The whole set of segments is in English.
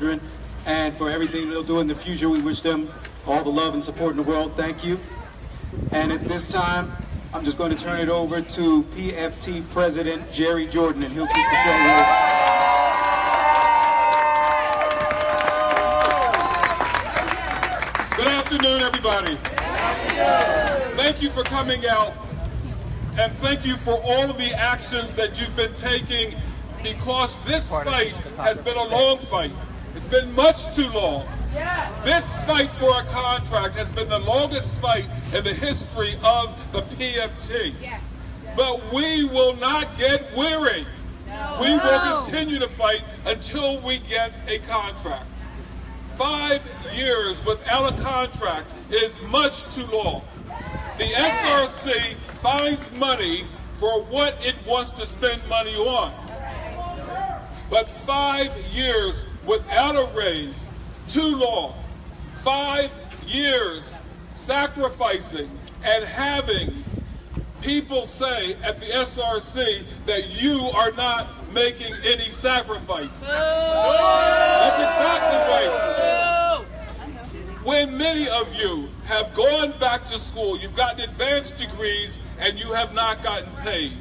children, and for everything they'll do in the future. We wish them all the love and support in the world. Thank you. And at this time, I'm just going to turn it over to PFT President Jerry Jordan, and he'll keep the show rolling. Good afternoon, everybody. Thank you for coming out, and thank you for all of the actions that you've been taking, because this fight has been a long fight. It's been much too long. This fight for a contract has been the longest fight in the history of the PFT. But we will not get weary. We will continue to fight until we get a contract. 5 years without a contract is much too long. The SRC finds money for what it wants to spend money on. But 5 years without a raise, too long. 5 years sacrificing and having people say at the SRC that you are not making any sacrifice. That's exactly right. When many of you have gone back to school, you've gotten advanced degrees, and you have not gotten paid.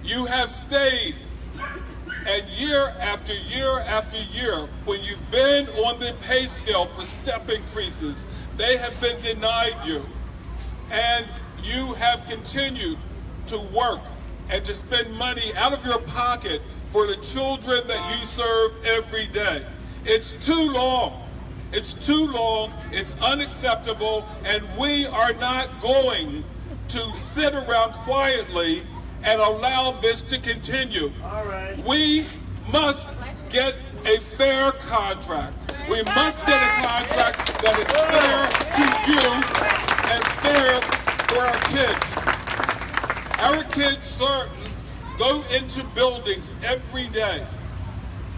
You have stayed, and year after year after year, when you've been on the pay scale for step increases, they have been denied you. And you have continued to work and to spend money out of your pocket for the children that you serve every day. It's too long. It's too long. It's unacceptable. And we are not going to sit around quietly and allow this to continue. All right. We must get a fair contract. We must get a contract that is fair to you and fair for our kids. Our kids go into buildings every day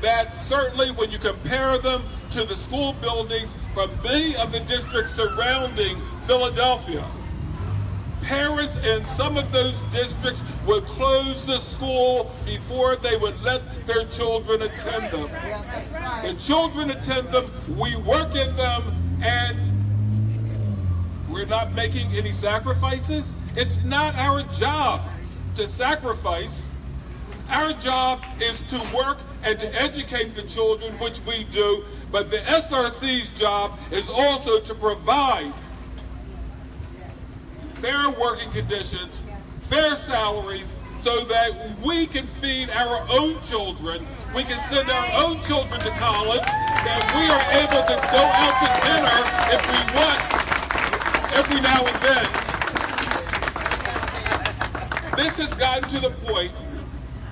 that certainly, when you compare them to the school buildings from many of the districts surrounding Philadelphia, parents in some of those districts would close the school before they would let their children attend them. The children attend them, we work in them, and we're not making any sacrifices. It's not our job to sacrifice. Our job is to work and to educate the children, which we do, but the SRC's job is also to provide fair working conditions, fair salaries, so that we can feed our own children, we can send our own children to college, that we are able to go out to dinner if we want every now and then. This has gotten to the point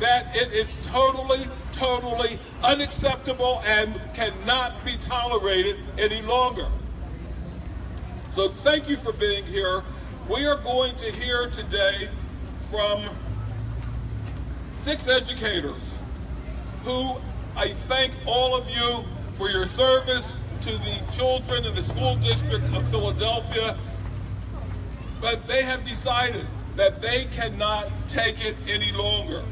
that it is totally, totally unacceptable and cannot be tolerated any longer. So thank you for being here. We are going to hear today from 6 educators who I thank all of you for your service to the children in the school district of Philadelphia, but they have decided that they cannot take it any longer.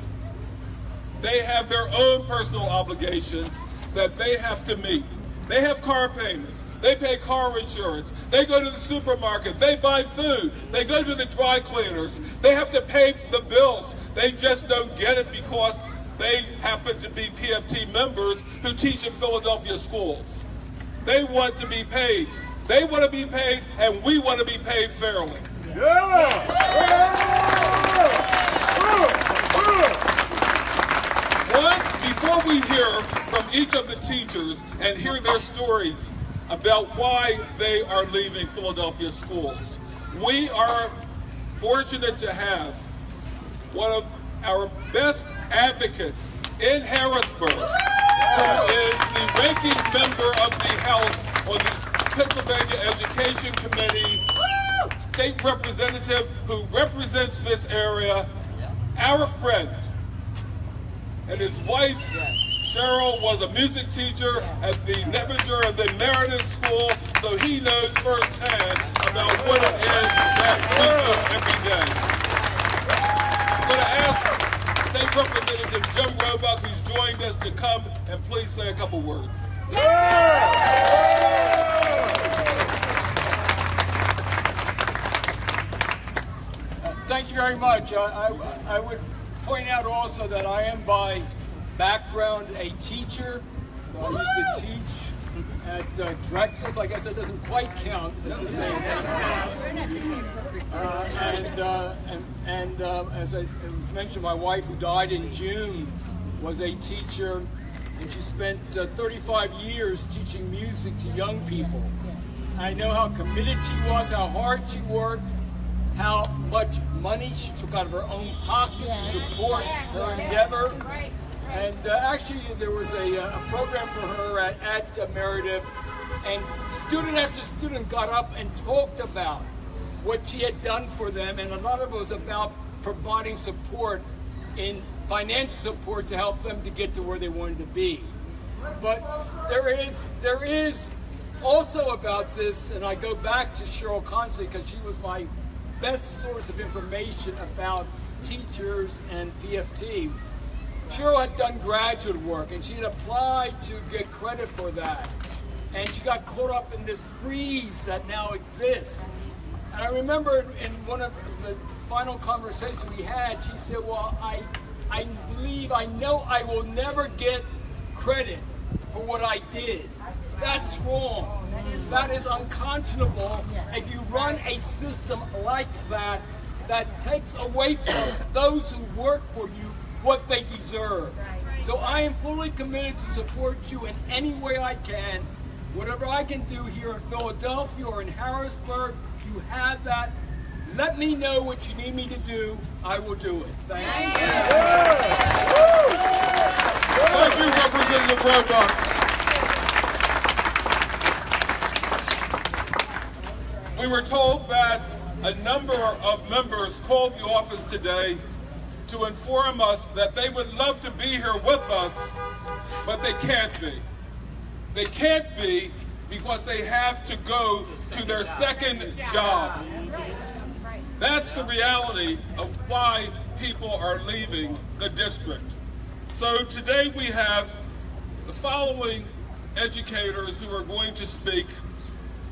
They have their own personal obligations that they have to meet. They have car payments. They pay car insurance. They go to the supermarket. They buy food. They go to the dry cleaners. They have to pay the bills. They just don't get it because they happen to be PFT members who teach in Philadelphia schools. They want to be paid. They want to be paid, and we want to be paid fairly. Before we hear from each of the teachers and hear their stories about why they are leaving Philadelphia schools, we are fortunate to have one of our best advocates in Harrisburg, who is the ranking member of the House on the Pennsylvania Education Committee, state representative who represents this area, our friend. And his wife, Cheryl, was a music teacher at the Nevinger and then Meredith School, so he knows firsthand about what it is that we do every day. I'm going to ask State Representative Jim Roebuck, who's joined us, to come and please say a couple words. Thank you very much. I would point out also that I am by background a teacher. I used to teach at Drexel, so I guess that doesn't quite count. It's the same thing. As it was mentioned, my wife, who died in June, was a teacher, and she spent 35 years teaching music to young people. I know how committed she was, how hard she worked, how much money she took out of her own pocket to support her endeavor. And actually, there was a program for her at Meredith, and student after student got up and talked about what she had done for them, and a lot of it was about providing support, in financial support, to help them to get to where they wanted to be. But there is also about this, and I go back to Cheryl Consley because she was my best source of information about teachers and PFT. Cheryl had done graduate work, and she had applied to get credit for that. And she got caught up in this freeze that now exists. And I remember in one of the final conversations we had, she said, well, I know I will never get credit for what I did. That's wrong. That is unconscionable. If you run a system like that, that takes away from those who work for you what they deserve. So I am fully committed to support you in any way I can. Whatever I can do here in Philadelphia or in Harrisburg, you have that. Let me know what you need me to do. I will do it. Thank you. Thank you, Representative Roebuck. We were told that a number of members called the office today to inform us that they would love to be here with us, but they can't be. They can't be because they have to go to their second job. That's the reality of why people are leaving the district. So today we have the following educators who are going to speak,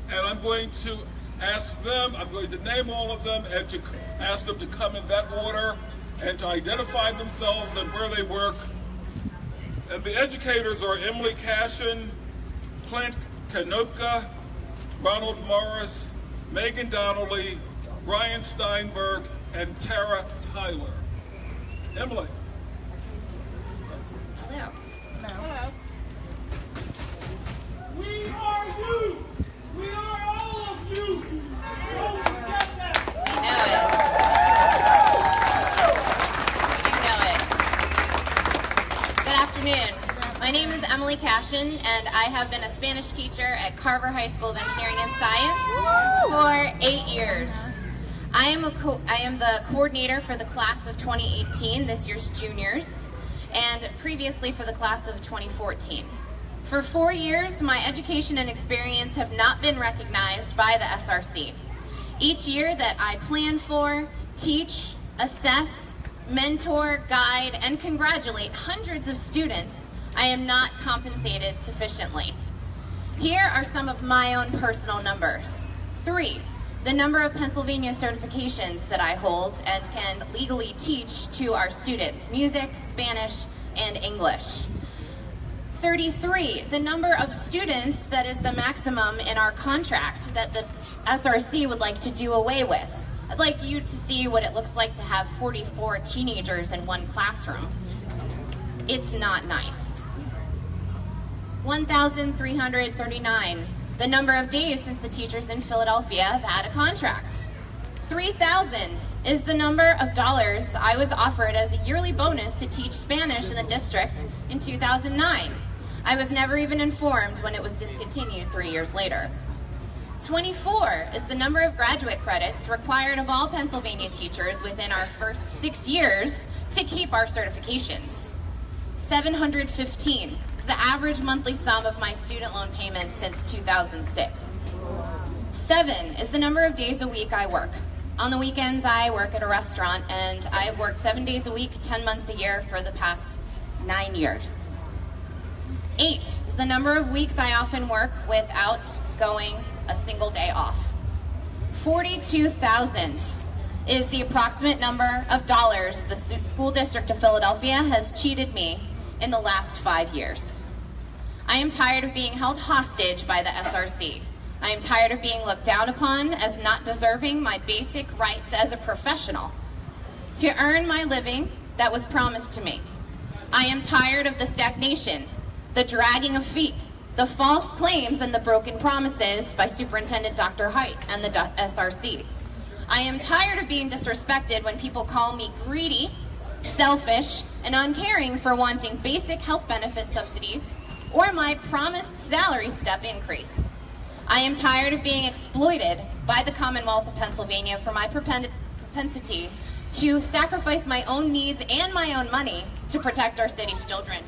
and I'm going to ask them, I'm going to name all of them and to ask them to come in that order and to identify themselves and where they work. And the educators are Emily Cashin, Clint Kanopka, Ronald Morris, Megan Donnelly, Brian Steinberg, and Tara Tyler. Emily. Hello. Hello. We are you! We are all of you! Don't forget that! We know it. We do know it. Good afternoon. My name is Emily Cashin, and I have been a Spanish teacher at Carver High School of Engineering and Science for 8 years. I am the coordinator for the class of 2018, this year's juniors, and previously for the class of 2014. For 4 years, my education and experience have not been recognized by the SRC. Each year that I plan for, teach, assess, mentor, guide, and congratulate hundreds of students, I am not compensated sufficiently. Here are some of my own personal numbers. 3, the number of Pennsylvania certifications that I hold and can legally teach to our students, music, Spanish, and English. 33, the number of students that is the maximum in our contract that the SRC would like to do away with. I'd like you to see what it looks like to have 44 teenagers in one classroom. It's not nice. 1,339, the number of days since the teachers in Philadelphia have had a contract. 3,000 is the number of dollars I was offered as a yearly bonus to teach Spanish in the district in 2009. I was never even informed when it was discontinued 3 years later. 24 is the number of graduate credits required of all Pennsylvania teachers within our first 6 years to keep our certifications. 715 is the average monthly sum of my student loan payments since 2006. 7 is the number of days a week I work. On the weekends, I work at a restaurant, and I have worked 7 days a week, 10 months a year for the past 9 years. 8 is the number of weeks I often work without going a single day off. 42,000 is the approximate number of dollars the school district of Philadelphia has cheated me in the last 5 years. I am tired of being held hostage by the SRC. I am tired of being looked down upon as not deserving my basic rights as a professional to earn my living that was promised to me. I am tired of the stagnation, the dragging of feet, the false claims and the broken promises by Superintendent Dr. Height and the SRC. I am tired of being disrespected when people call me greedy, selfish, and uncaring for wanting basic health benefit subsidies or my promised salary step increase. I am tired of being exploited by the Commonwealth of Pennsylvania for my propensity to sacrifice my own needs and my own money to protect our city's children.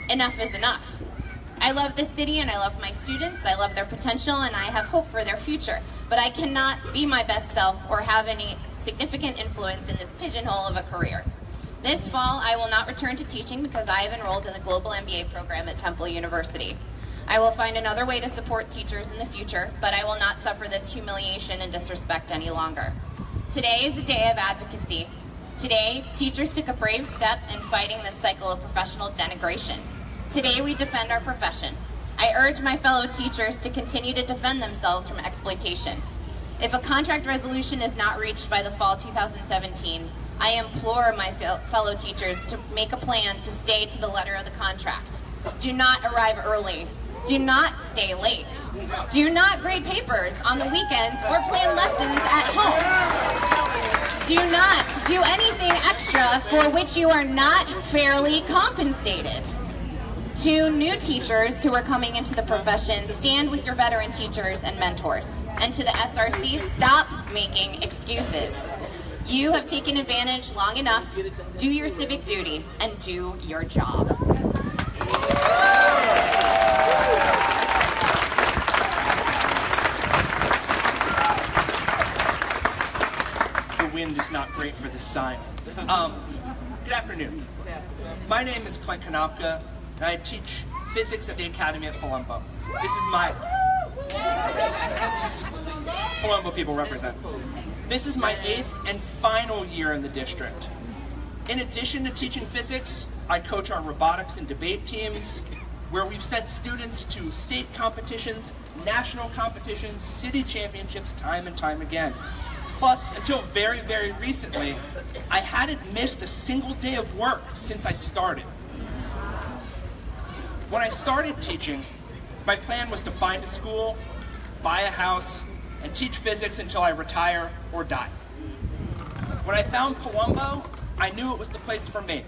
Enough is enough. I love this city and I love my students, I love their potential, and I have hope for their future. But I cannot be my best self or have any significant influence in this pigeonhole of a career. This fall, I will not return to teaching because I have enrolled in the Global MBA program at Temple University. I will find another way to support teachers in the future, but I will not suffer this humiliation and disrespect any longer. Today is a day of advocacy. Today, teachers took a brave step in fighting this cycle of professional denigration. Today, we defend our profession. I urge my fellow teachers to continue to defend themselves from exploitation. If a contract resolution is not reached by the fall 2017, I implore my fellow teachers to make a plan to stay to the letter of the contract. Do not arrive early. Do not stay late. Do not grade papers on the weekends or plan lessons at home. Do not do anything extra for which you are not fairly compensated. To new teachers who are coming into the profession, stand with your veteran teachers and mentors. And to the SRC, stop making excuses. You have taken advantage long enough. Do your civic duty and do your job. The wind is not great for this sign. Good afternoon. My name is Clint Konopka, and I teach physics at the Academy at Palumbo. This is my... Palumbo people represent. This is my 8th and final year in the district. In addition to teaching physics, I coach our robotics and debate teams, where we've sent students to state competitions, national competitions, city championships time and time again. Plus, until very, very recently, I hadn't missed a single day of work since I started. When I started teaching, my plan was to find a school, buy a house, and teach physics until I retire or die. When I found Palumbo, I knew it was the place for me.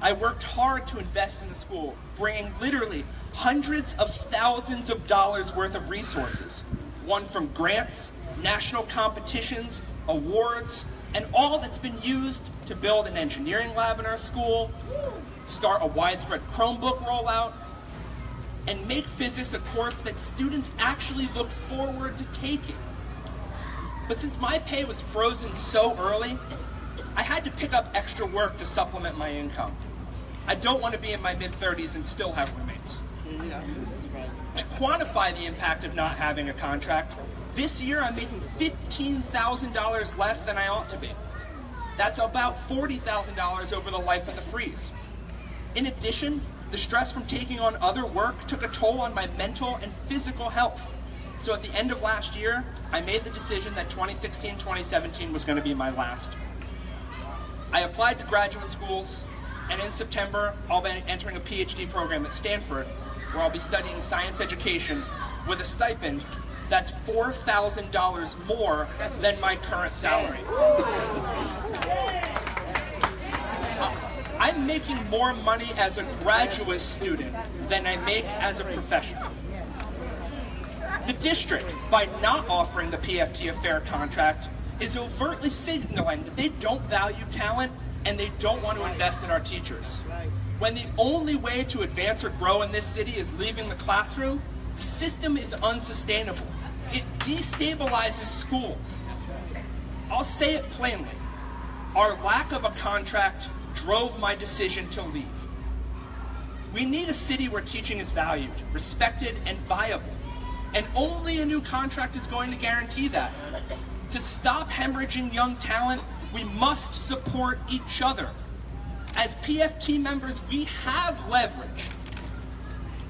I worked hard to invest in the school, bringing literally hundreds of thousands of dollars worth of resources, won from grants, national competitions, awards, and all that's been used to build an engineering lab in our school, start a widespread Chromebook rollout, and make physics a course that students actually look forward to taking. But since my pay was frozen so early, I had to pick up extra work to supplement my income. I don't want to be in my mid-30s and still have roommates. To quantify the impact of not having a contract, this year I'm making $15,000 less than I ought to be. That's about $40,000 over the life of the freeze. In addition, the stress from taking on other work took a toll on my mental and physical health. So at the end of last year, I made the decision that 2016-2017 was going to be my last. I applied to graduate schools, and in September, I'll be entering a PhD program at Stanford, where I'll be studying science education with a stipend that's $4,000 more than my current salary. I'm making more money as a graduate student than I make as a professional. The district, by not offering the PFT a fair contract, is overtly signaling that they don't value talent and they don't want to invest in our teachers. When the only way to advance or grow in this city is leaving the classroom, the system is unsustainable. It destabilizes schools. I'll say it plainly. Our lack of a contract drove my decision to leave. We need a city where teaching is valued, respected, and viable. And only a new contract is going to guarantee that. To stop hemorrhaging young talent, we must support each other. As PFT members, we have leverage,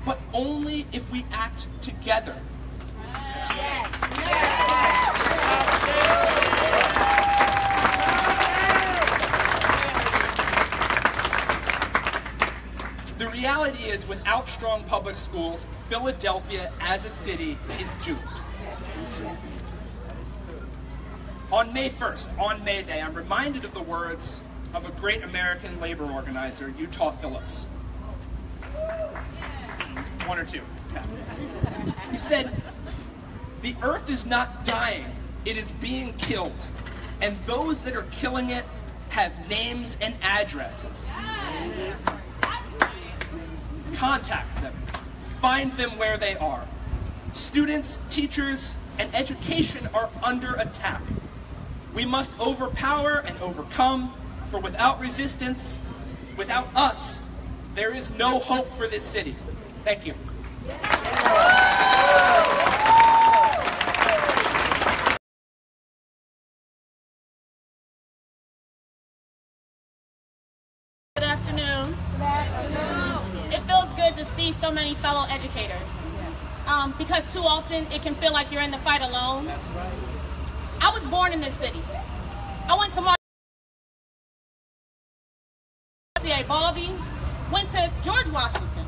but only if we act together. The reality is, without strong public schools, Philadelphia as a city is doomed. On May 1st, on May Day, I'm reminded of the words of a great American labor organizer, Utah Phillips. One or two. Yeah. He said, "The earth is not dying, it is being killed. And those that are killing it have names and addresses. Contact them. Find them where they are. Students, teachers, and education are under attack. We must overpower and overcome, for without resistance, without us, there is no hope for this city." Thank you. Good afternoon. Good afternoon. It feels good to see so many fellow educators. Because too often it can feel like you're in the fight alone. That's right. I was born in this city. I went to Baldy, went to George Washington.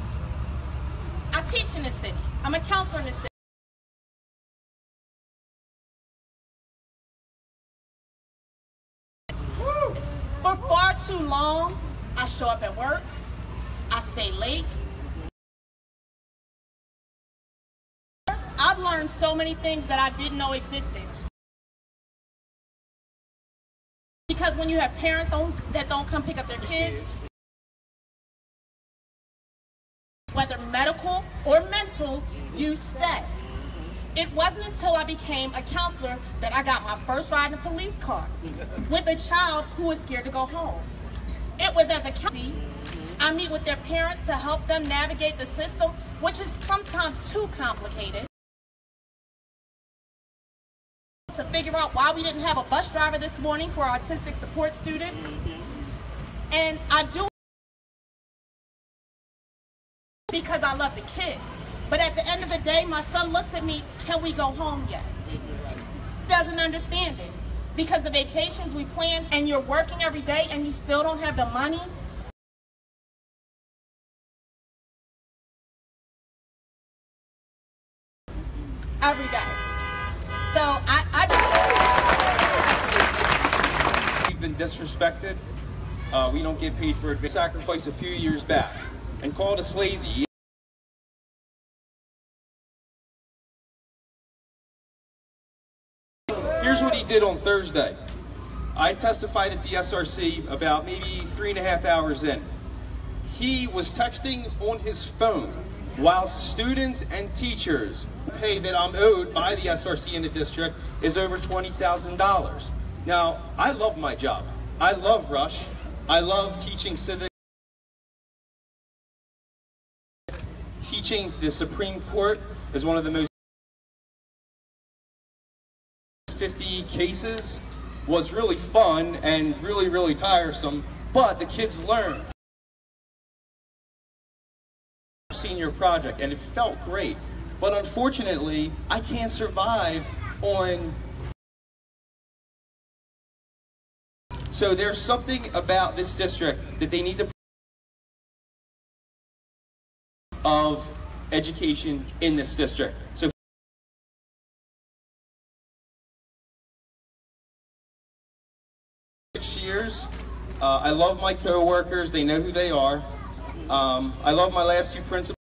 I teach in this city. I'm a counselor in this city. For far too long, I show up at work, I stay late. I've learned so many things that I didn't know existed. Because when you have parents that don't come pick up their kids, whether medical or mental, you stay. It wasn't until I became a counselor that I got my first ride in a police car with a child who was scared to go home. It was as a counselor, I meet with their parents to help them navigate the system, which is sometimes too complicated, to figure out why we didn't have a bus driver this morning for autistic support students. And I do because I love the kids. But at the end of the day, my son looks at me, "Can we go home yet?" Doesn't understand it. Because the vacations we plan and you're working every day and you still don't have the money. Every day. So We've been disrespected. We don't get paid for it. Sacrificed a few years back and called us lazy. Here's what he did on Thursday. I testified at the SRC about maybe 3.5 hours in. He was texting on his phone while students and teachers pay that I'm owed by the SRC in the district is over $20,000. Now, I love my job. I love Rush. I love teaching civics. Teaching the Supreme Court is one of the most 50 cases was really fun and really, really tiresome, but the kids learned. Senior project, and it felt great, but unfortunately, I can't survive on. So there's something about this district that they need to of education in this district. So 6 years. I love my co-workers. They know who they are. I love my last two principals.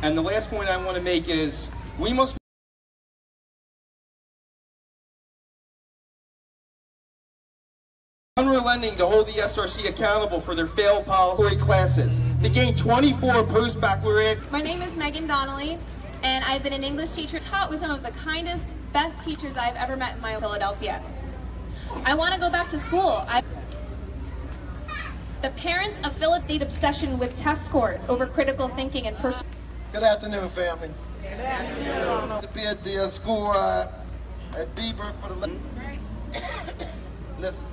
And the last point I want to make is we must unrelenting to hold the SRC accountable for their failed policy classes, to gain 24 post-baccalaureate. My name is Megan Donnelly, and I've been an English teacher, taught with some of the kindest, best teachers I've ever met in my Philadelphia. I want to go back to school. The parents of Philip's state obsession with test scores over critical thinking and personal. Good afternoon, family. Good afternoon. To be at the school at Bieber for the. Listen,